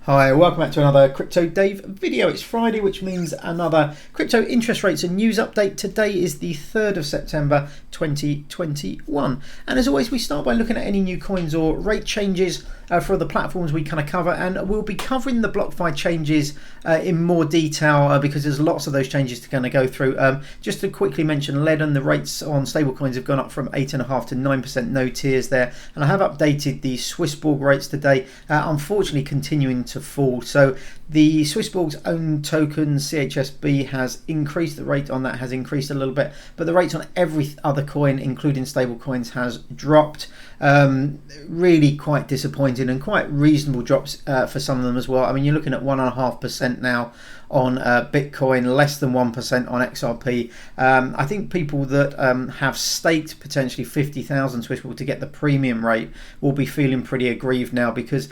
Hi, welcome back to another Crypto Dave video. It's Friday, which means another crypto interest rates and news update. Today is the 3rd of September 2021. And as always, we start by looking at any new coins or rate changes for the platforms we kind of cover. And we'll be covering the BlockFi changes in more detail because there's lots of those changes to kind of go through. Just to quickly mention, Ledden, the rates on stablecoins have gone up from 8.5% to 9%, no tiers there. And I have updated the Swissborg rates today, unfortunately continuing to fall. So the Swissborg's own token CHSB has increased, the rate on that has increased a little bit, but the rates on every other coin, including stable coins, has dropped. Really quite disappointing and quite reasonable drops for some of them as well. I mean, you're looking at 1.5% now on Bitcoin, less than 1% on XRP. I think people that have staked potentially 50,000 Swissborg to get the premium rate will be feeling pretty aggrieved now, because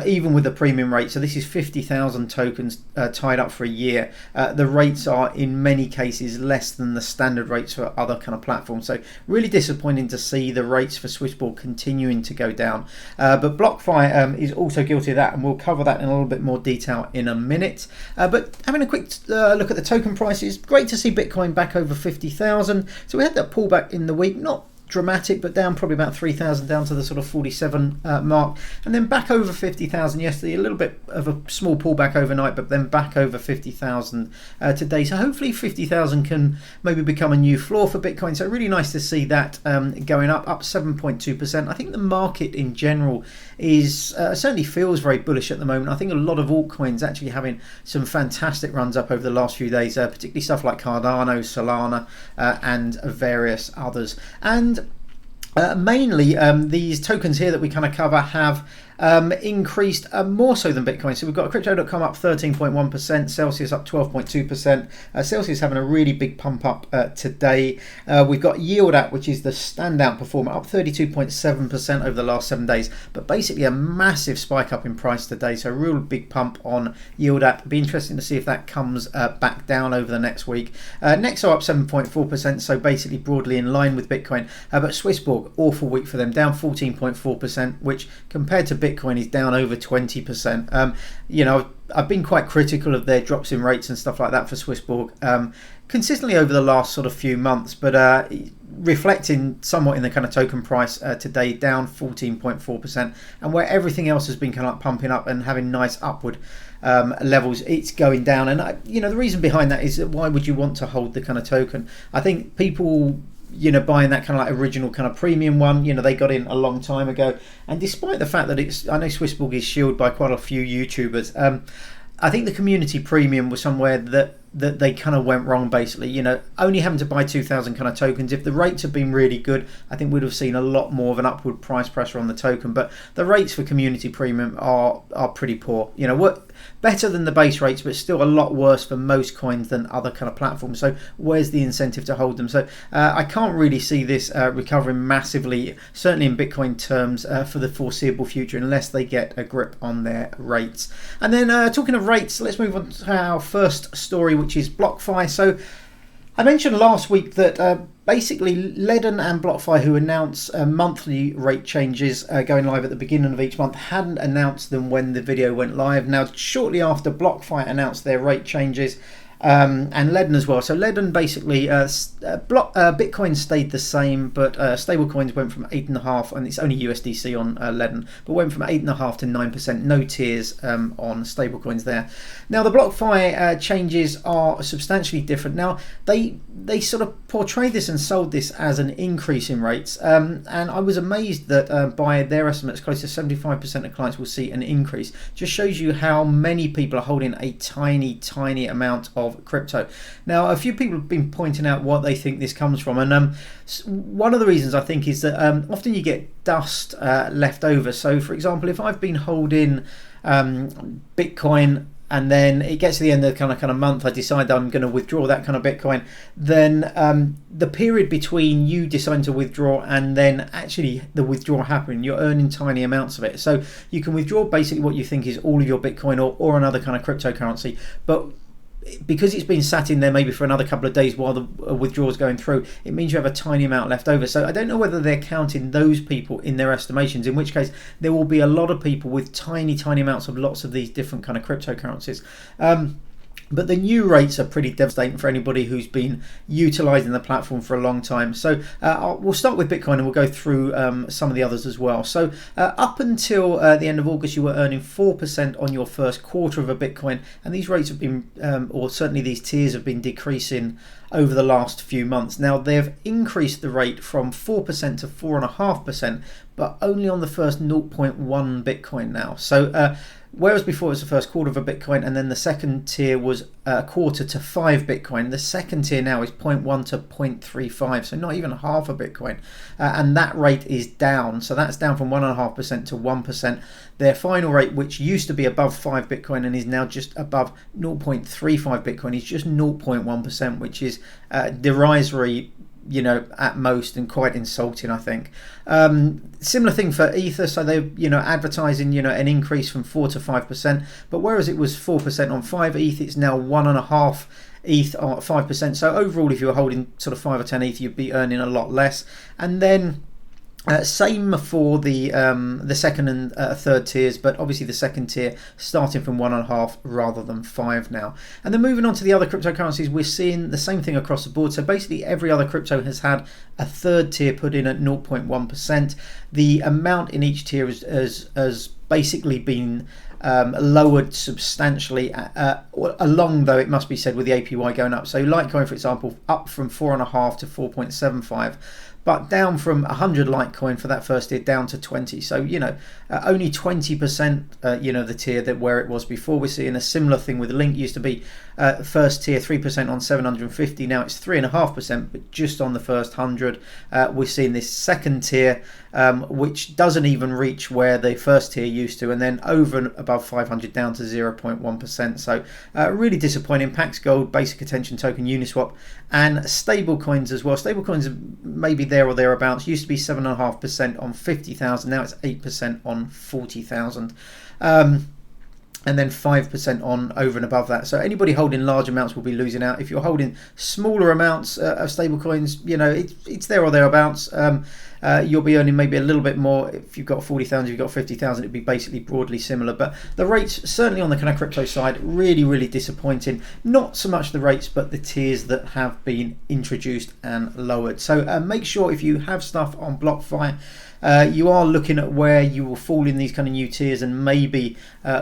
even with the premium rate, so this is 50,000 tokens tied up for a year, the rates are in many cases less than the standard rates for other kind of platforms. So really disappointing to see the rates for Swissborg continuing to go down. But BlockFi is also guilty of that, and we'll cover that in a little bit more detail in a minute. But having a quick look at the token prices, great to see Bitcoin back over 50,000. So we had that pullback in the week, not dramatic, but down probably about 3,000 down to the sort of 47 mark, and then back over 50,000 yesterday. A little bit of a small pullback overnight, but then back over 50,000 today. So hopefully 50,000 can maybe become a new floor for Bitcoin. So really nice to see that going up 7.2%. I think the market in general is certainly feels very bullish at the moment. I think a lot of altcoins actually having some fantastic runs up over the last few days, particularly stuff like Cardano, Solana, and various others. And mainly these tokens here that we kind of cover have increased more so than Bitcoin. So we've got crypto.com up 13.1%, Celsius up 12.2%. Celsius having a really big pump up today. We've got Yield App, which is the standout performer, up 32.7% over the last 7 days, but basically a massive spike up in price today. So a real big pump on Yield App. It'll be interesting to see if that comes back down over the next week. Nexo up 7.4%, so basically broadly in line with Bitcoin. But Swissborg, awful week for them, down 14.4%, which compared to Bitcoin is down over 20%. You know, I've been quite critical of their drops in rates and stuff like that for Swissborg consistently over the last sort of few months, but reflecting somewhat in the kind of token price today, down 14.4%, and where everything else has been kind of pumping up and having nice upward levels, it's going down. And you know, the reason behind that is that why would you want to hold the kind of token? I think people, you know, buying that kind of like original kind of premium one, you know, they got in a long time ago, and despite the fact that it's, I know Swissborg is shielded by quite a few YouTubers, I think the community premium was somewhere that they kind of went wrong, basically. You know, only having to buy 2,000 kind of tokens. If the rates had been really good, I think we'd have seen a lot more of an upward price pressure on the token. But the rates for community premium are pretty poor. You know, what better than the base rates, but still a lot worse for most coins than other kind of platforms. So where's the incentive to hold them? So I can't really see this recovering massively, certainly in Bitcoin terms, for the foreseeable future, unless they get a grip on their rates. And then talking of rates, let's move on to our first story, which is BlockFi. So I mentioned last week that basically Ledden and BlockFi, who announce monthly rate changes going live at the beginning of each month, hadn't announced them when the video went live. Now, shortly after BlockFi announced their rate changes, and Ledden as well. So Ledden basically, Bitcoin stayed the same, but stablecoins went from 8.5%, and it's only USDC on Ledden, but went from 8.5% to 9%, no tiers on stablecoins there. Now the BlockFi changes are substantially different. Now they sort of portrayed this and sold this as an increase in rates, and I was amazed that by their estimates, close to 75% of clients will see an increase. Just shows you how many people are holding a tiny amount of crypto. Now, a few people have been pointing out what they think this comes from, and one of the reasons I think is that often you get dust left over. So, for example, if I've been holding Bitcoin, and then it gets to the end of the kind of month, I decide that I'm going to withdraw that kind of Bitcoin, then the period between you deciding to withdraw and then actually the withdrawal happening, you're earning tiny amounts of it. So you can withdraw basically what you think is all of your Bitcoin or another kind of cryptocurrency, but because it's been sat in there maybe for another couple of days while the withdrawal is going through, it means you have a tiny amount left over. So I don't know whether they're counting those people in their estimations, in which case there will be a lot of people with tiny amounts of lots of these different kind of cryptocurrencies. But the new rates are pretty devastating for anybody who's been utilizing the platform for a long time. So we'll start with Bitcoin and we'll go through some of the others as well. So up until the end of August, you were earning 4% on your first quarter of a Bitcoin. And these rates have been, or certainly these tiers have been decreasing over the last few months. Now they've increased the rate from 4% to 4.5%, but only on the first 0.1 Bitcoin now. So whereas before it was the first quarter of a Bitcoin, and then the second tier was a quarter to 5 Bitcoin. The second tier now is 0.1 to 0.35, so not even half a Bitcoin. And that rate is down. So that's down from 1.5% to 1%. Their final rate, which used to be above 5 Bitcoin and is now just above 0.35 Bitcoin, is just 0.1%, which is derisory, at most, and quite insulting, I think. Similar thing for Ether, so they're advertising an increase from 4 to 5%, but whereas it was 4% on 5 ETH, it's now 1.5 ETH or 5%. So overall, if you were holding sort of 5 or 10 ETH, you'd be earning a lot less. And then same for the second and third tiers, but obviously the second tier starting from 1.5 rather than 5 now. And then moving on to the other cryptocurrencies, we're seeing the same thing across the board. So basically every other crypto has had a third tier put in at 0.1%. The amount in each tier has basically been lowered substantially along, though it must be said, with the APY going up. So Litecoin, for example, up from 4.5 to 4.75, but down from 100 Litecoin for that first tier down to 20. So only 20% the tier that where it was before. We're seeing a similar thing with Link. Used to be first tier 3% on 750, now it's 3.5%, but just on the first 100. We're seeing this second tier which doesn't even reach where the first tier used to, and then over and above 500 down to 0.1%. So really disappointing. Pax Gold, Basic Attention Token, Uniswap, and stablecoins as well. Stablecoins are maybe there or thereabouts. Used to be 7.5% on 50,000, now it's 8% on 40,000. And then 5% on over and above that. So anybody holding large amounts will be losing out. If you're holding smaller amounts of stablecoins, it's there or thereabouts. You'll be earning maybe a little bit more. If you've got 40,000, if you've got 50,000, it'd be basically broadly similar. But the rates, certainly on the kind of crypto side, really disappointing. Not so much the rates, but the tiers that have been introduced and lowered. So make sure if you have stuff on BlockFi, you are looking at where you will fall in these kind of new tiers, and maybe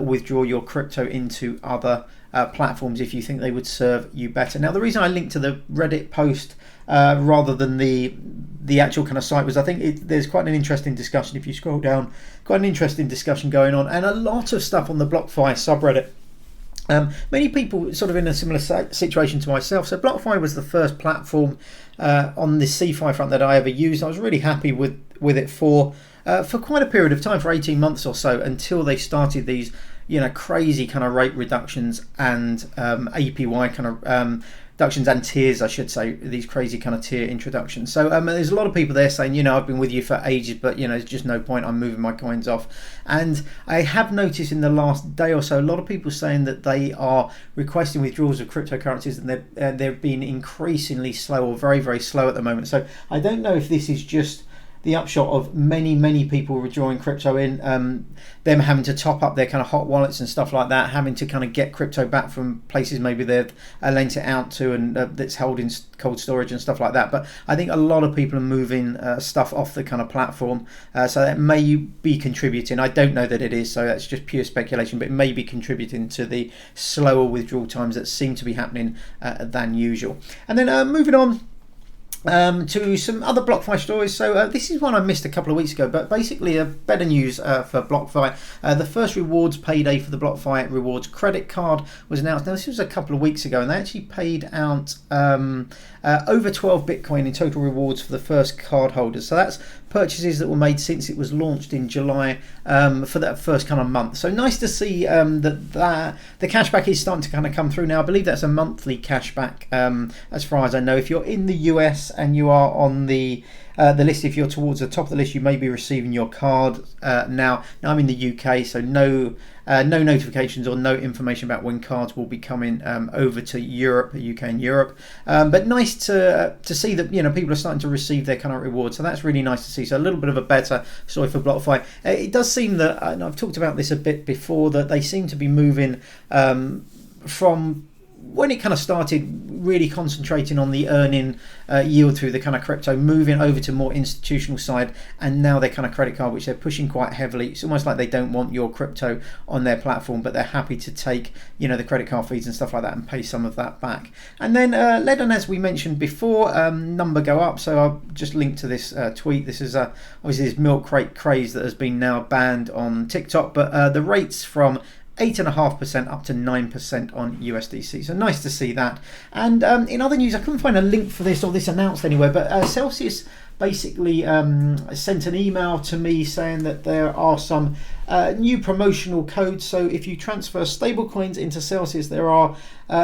withdraw your crypto into other platforms if you think they would serve you better. Now, the reason I linked to the Reddit post rather than the actual kind of site was I think there's quite an interesting discussion. If you scroll down, quite an interesting discussion going on, and a lot of stuff on the BlockFi subreddit. Many people sort of in a similar situation to myself. So BlockFi was the first platform on the CeFi front that I ever used. I was really happy with it for quite a period of time, for 18 months or so, until they started these crazy kind of rate reductions and APY kind of reductions and tiers, I should say, these crazy kind of tier introductions. So there's a lot of people there saying, I've been with you for ages, but there's just no point, I'm moving my coins off. And I have noticed in the last day or so, a lot of people saying that they are requesting withdrawals of cryptocurrencies, and they're being increasingly slow, or very slow at the moment. So I don't know if this is just the upshot of many people withdrawing crypto in, them having to top up their kind of hot wallets and stuff like that, having to kind of get crypto back from places maybe they've lent it out to, and that's held in cold storage and stuff like that. But I think a lot of people are moving stuff off the kind of platform, so that may be contributing. I don't know that it is, so that's just pure speculation, but it may be contributing to the slower withdrawal times that seem to be happening than usual. And then moving on to some other BlockFi stories. So this is one I missed a couple of weeks ago, but basically better news for BlockFi. The first rewards payday for the BlockFi rewards credit card was announced. Now, this was a couple of weeks ago, and they actually paid out over 12 Bitcoin in total rewards for the first card holders. So that's purchases that were made since it was launched in July for that first kind of month. So nice to see that the cashback is starting to kind of come through now. I believe that's a monthly cashback as far as I know. If you're in the US and you are on the the list. If you're towards the top of the list, you may be receiving your card now. Now I'm in the UK, so no notifications or no information about when cards will be coming over to Europe, UK and Europe. But nice to see that people are starting to receive their kind of reward. So that's really nice to see. So a little bit of a better story for BlockFi. It does seem that, and I've talked about this a bit before, that they seem to be moving from when it kind of started really concentrating on the earning yield through the kind of crypto, moving over to more institutional side, and now their kind of credit card, which they're pushing quite heavily. It's almost like they don't want your crypto on their platform, but they're happy to take the credit card fees and stuff like that and pay some of that back. And then led on, as we mentioned before, number go up. So I'll just link to this tweet. This is obviously this milk crate craze that has been now banned on TikTok, but the rates from 8.5% up to 9% on USDC. So nice to see that. And in other news, I couldn't find a link for this or this announced anywhere, but Celsius basically sent an email to me saying that there are some new promotional codes. So if you transfer stablecoins into Celsius, there are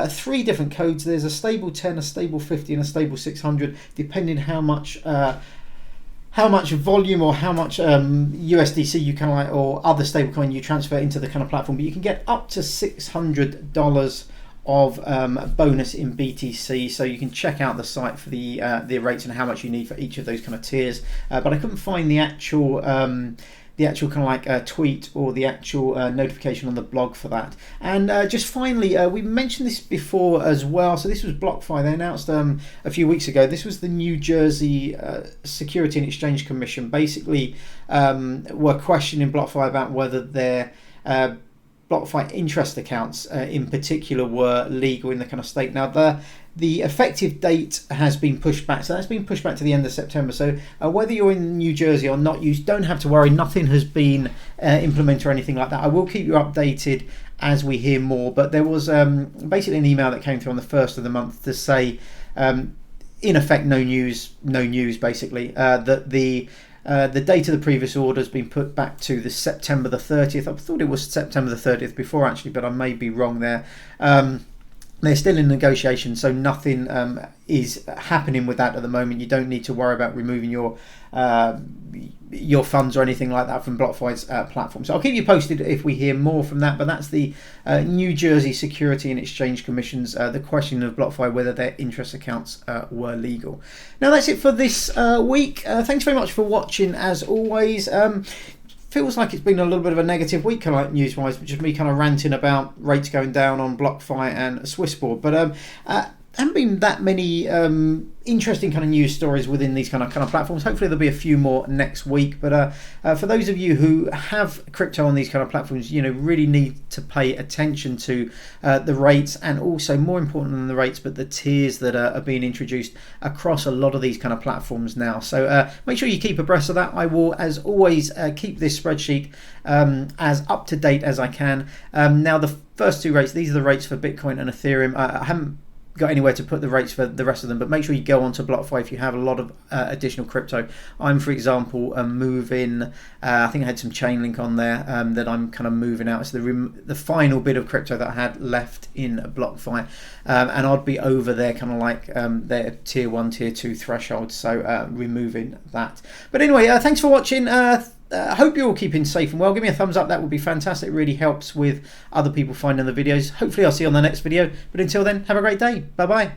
3 different codes. There's a stable 10, a stable 50, and a stable 600, depending how much volume or how much USDC you kind of like, or other stablecoin you transfer into the kind of platform. But you can get up to $600 of bonus in BTC. So you can check out the site for the rates and how much you need for each of those kind of tiers. But I couldn't find the actual kind of like tweet or the actual notification on the blog for that. And just finally, we mentioned this before as well. So this was BlockFi. They announced a few weeks ago. This was the New Jersey Security and Exchange Commission. Basically, were questioning BlockFi about whether their BlockFi interest accounts in particular were legal in the kind of state. Now the effective date has been pushed back, so that's been pushed back to the end of September. So whether you're in New Jersey or not, you don't have to worry. Nothing has been implemented or anything like that. I will keep you updated as we hear more. But there was basically an email that came through on the 1st of the month to say, in effect, no news. Basically, that the date of the previous order has been put back to the September the 30th. I thought it was September the 30th before, actually, but I may be wrong there. They're still in negotiation, so nothing is happening with that at the moment. You don't need to worry about removing your funds or anything like that from BlockFi's platform. So I'll keep you posted if we hear more from that. But that's the New Jersey Security and Exchange Commission's the question of BlockFi whether their interest accounts were legal. Now that's it for this week. Thanks very much for watching, as always. Feels like it's been a little bit of a negative week, kind of like news-wise, just me kind of ranting about rates going down on BlockFi and Swissboard. But haven't been that many interesting kind of news stories within these kind of platforms. Hopefully there'll be a few more next week. But for those of you who have crypto on these kind of platforms, really need to pay attention to the rates, and also more important than the rates, but the tiers that are being introduced across a lot of these kind of platforms now. So make sure you keep abreast of that. I will, as always, keep this spreadsheet as up to date as I can. Now the first 2 rates, these are the rates for Bitcoin and Ethereum. I haven't got anywhere to put the rates for the rest of them, but make sure you go onto BlockFi if you have a lot of additional crypto. I'm, for example, moving, I think I had some Chainlink on there that I'm kind of moving out. It's the final bit of crypto that I had left in BlockFi, and I'd be over there kind of like their tier 1, tier 2 threshold, so removing that. But anyway, thanks for watching. I hope you're all keeping safe and well. Give me a thumbs up, that would be fantastic. It really helps with other people finding the videos. Hopefully I'll see you on the next video, but until then, have a great day. Bye bye.